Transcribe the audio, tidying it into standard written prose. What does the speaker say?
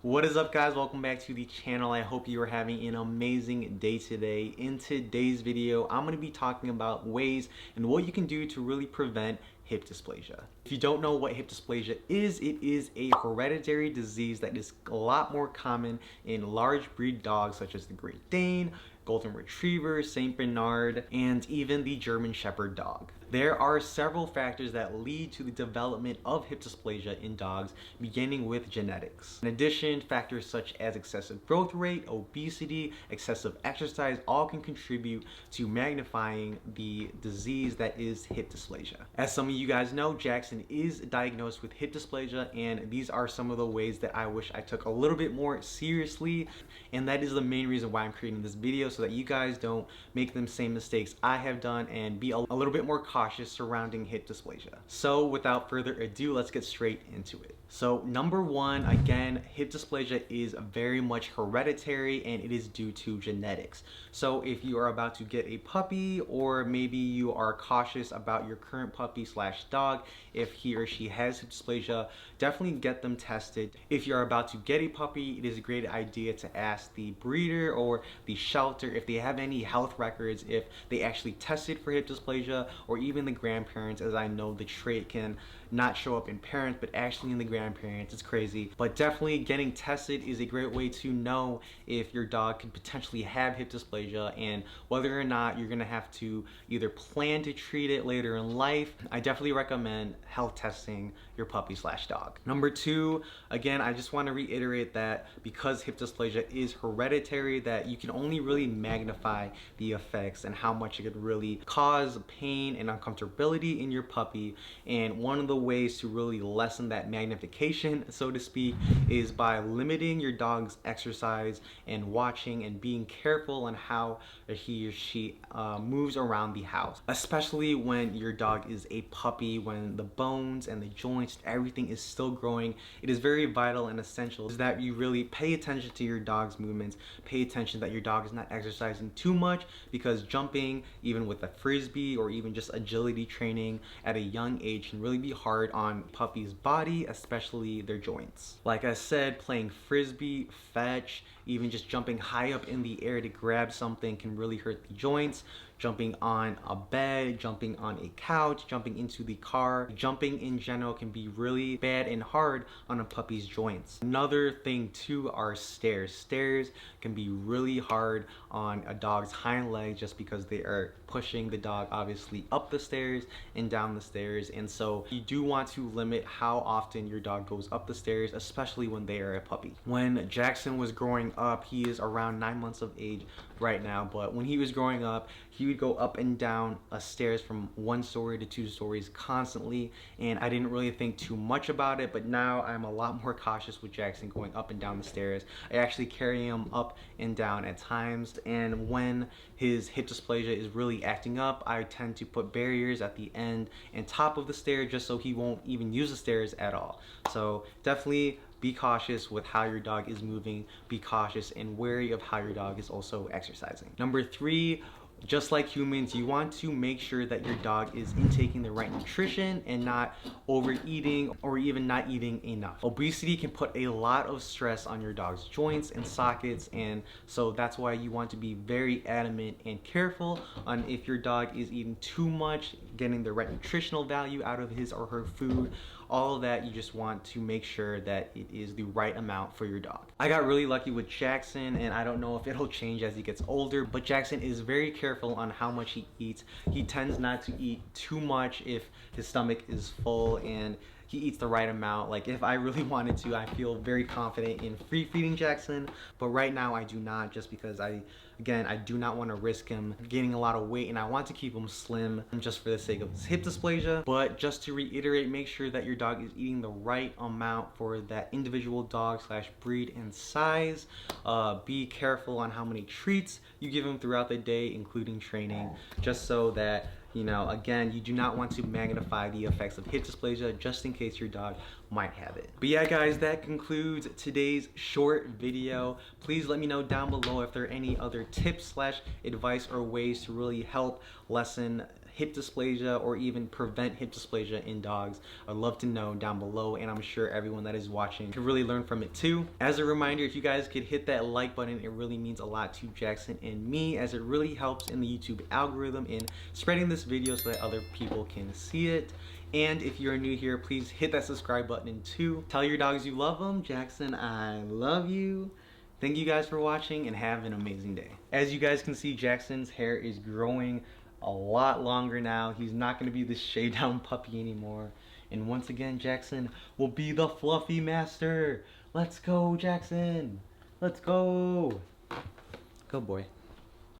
What is up, guys? Welcome back to the channel. I hope you are having an amazing day today. In today's video, I'm going to be talking about ways and what you can do to really prevent hip dysplasia. If you don't know what hip dysplasia is, it is a hereditary disease that is a lot more common in large breed dogs such as the Great Dane, Golden Retriever, Saint Bernard, and even the German Shepherd dog. There are several factors that lead to the development of hip dysplasia in dogs, beginning with genetics. In addition, factors such as excessive growth rate, obesity, excessive exercise, all can contribute to magnifying the disease that is hip dysplasia. As some of you guys know, Jackson is diagnosed with hip dysplasia, and these are some of the ways that I wish I took a little bit more seriously, and that is the main reason why I'm creating this video, so that you guys don't make the same mistakes I have done and be a little bit more cautious surrounding hip dysplasia. So without further ado, let's get straight into it. So number one, again, hip dysplasia is very much hereditary and it is due to genetics. So if you are about to get a puppy, or maybe you are cautious about your current puppy slash dog, if he or she has hip dysplasia, definitely get them tested. If you're about to get a puppy, it is a great idea to ask the breeder or the shelter if they have any health records, if they actually tested for hip dysplasia, or even the grandparents, as I know the trait can not show up in parents but actually in the grandparents. It's crazy, but definitely getting tested is a great way to know if your dog could potentially have hip dysplasia and whether or not you're gonna have to either plan to treat it later in life. I definitely recommend health testing your puppy slash dog. Number two, again, I just want to reiterate that because hip dysplasia is hereditary, that you can only really magnify the effects and how much it could really cause pain and uncomfortability in your puppy. And one of the ways to really lessen that magnification, so to speak, is by limiting your dog's exercise and watching and being careful on how he or she moves around the house, especially when your dog is a puppy, when the bones and the joints, everything is still growing. It is very vital and essential is that you really pay attention to your dog's movements, pay attention that your dog is not exercising too much, because jumping, even with a frisbee or even just agility training at a young age, can really be hard on puppy's body, especially their joints. Like I said, playing frisbee, fetch, even just jumping high up in the air to grab something can really hurt the joints. Jumping on a bed, jumping on a couch, jumping into the car, jumping in general can be really bad and hard on a puppy's joints. Another thing too are stairs. Stairs can be really hard on a dog's hind legs just because they are pushing the dog obviously up the stairs and down the stairs, and so you do want to limit how often your dog goes up the stairs, especially when they are a puppy. When Jackson was growing up, he is around 9 months of age right now, but when he was growing up, he would go up and down stairs from 1 story to 2 stories constantly, and I didn't really think too much about it, but now I'm a lot more cautious with Jackson going up and down the stairs. I actually carry him up and down at times, and when his hip dysplasia is really acting up, I tend to put barriers at the end and top of the stair just so he won't even use the stairs at all. So definitely be cautious with how your dog is moving. Be cautious and wary of how your dog is also exercising. Number three, just like humans, you want to make sure that your dog is intaking the right nutrition and not overeating or even not eating enough. Obesity can put a lot of stress on your dog's joints and sockets, and so that's why you want to be very adamant and careful on if your dog is eating too much, getting the right nutritional value out of his or her food. All of that, you just want to make sure that it is the right amount for your dog. I got really lucky with Jackson, and I don't know if it'll change as he gets older, but Jackson is very careful on how much he eats. He tends not to eat too much if his stomach is full, and he eats the right amount. Like if I really wanted to, I feel very confident in free feeding Jackson, but right now I do not, just because I do not want to risk him gaining a lot of weight, and I want to keep him slim just for the sake of his hip dysplasia. But just to reiterate, make sure that your dog is eating the right amount for that individual dog slash breed and size. Be careful on how many treats you give him throughout the day, including training, just so that, you know, again, you do not want to magnify the effects of hip dysplasia just in case your dog might have it. But yeah, guys, that concludes today's short video. Please let me know down below if there are any other tips slash advice or ways to really help lessen hip dysplasia or even prevent hip dysplasia in dogs? I'd love to know down below, and I'm sure everyone that is watching can really learn from it too. As a reminder, if you guys could hit that like button, it really means a lot to Jackson and me, as it really helps in the YouTube algorithm in spreading this video so that other people can see it. And if you're new here, please hit that subscribe button too. Tell your dogs you love them. Jackson, I love you. Thank you guys for watching and have an amazing day. As you guys can see, Jackson's hair is growing a lot longer now. He's not going to be this shaved down puppy anymore. And once again, Jackson will be the fluffy master. Let's go, Jackson. Let's go. Go, boy.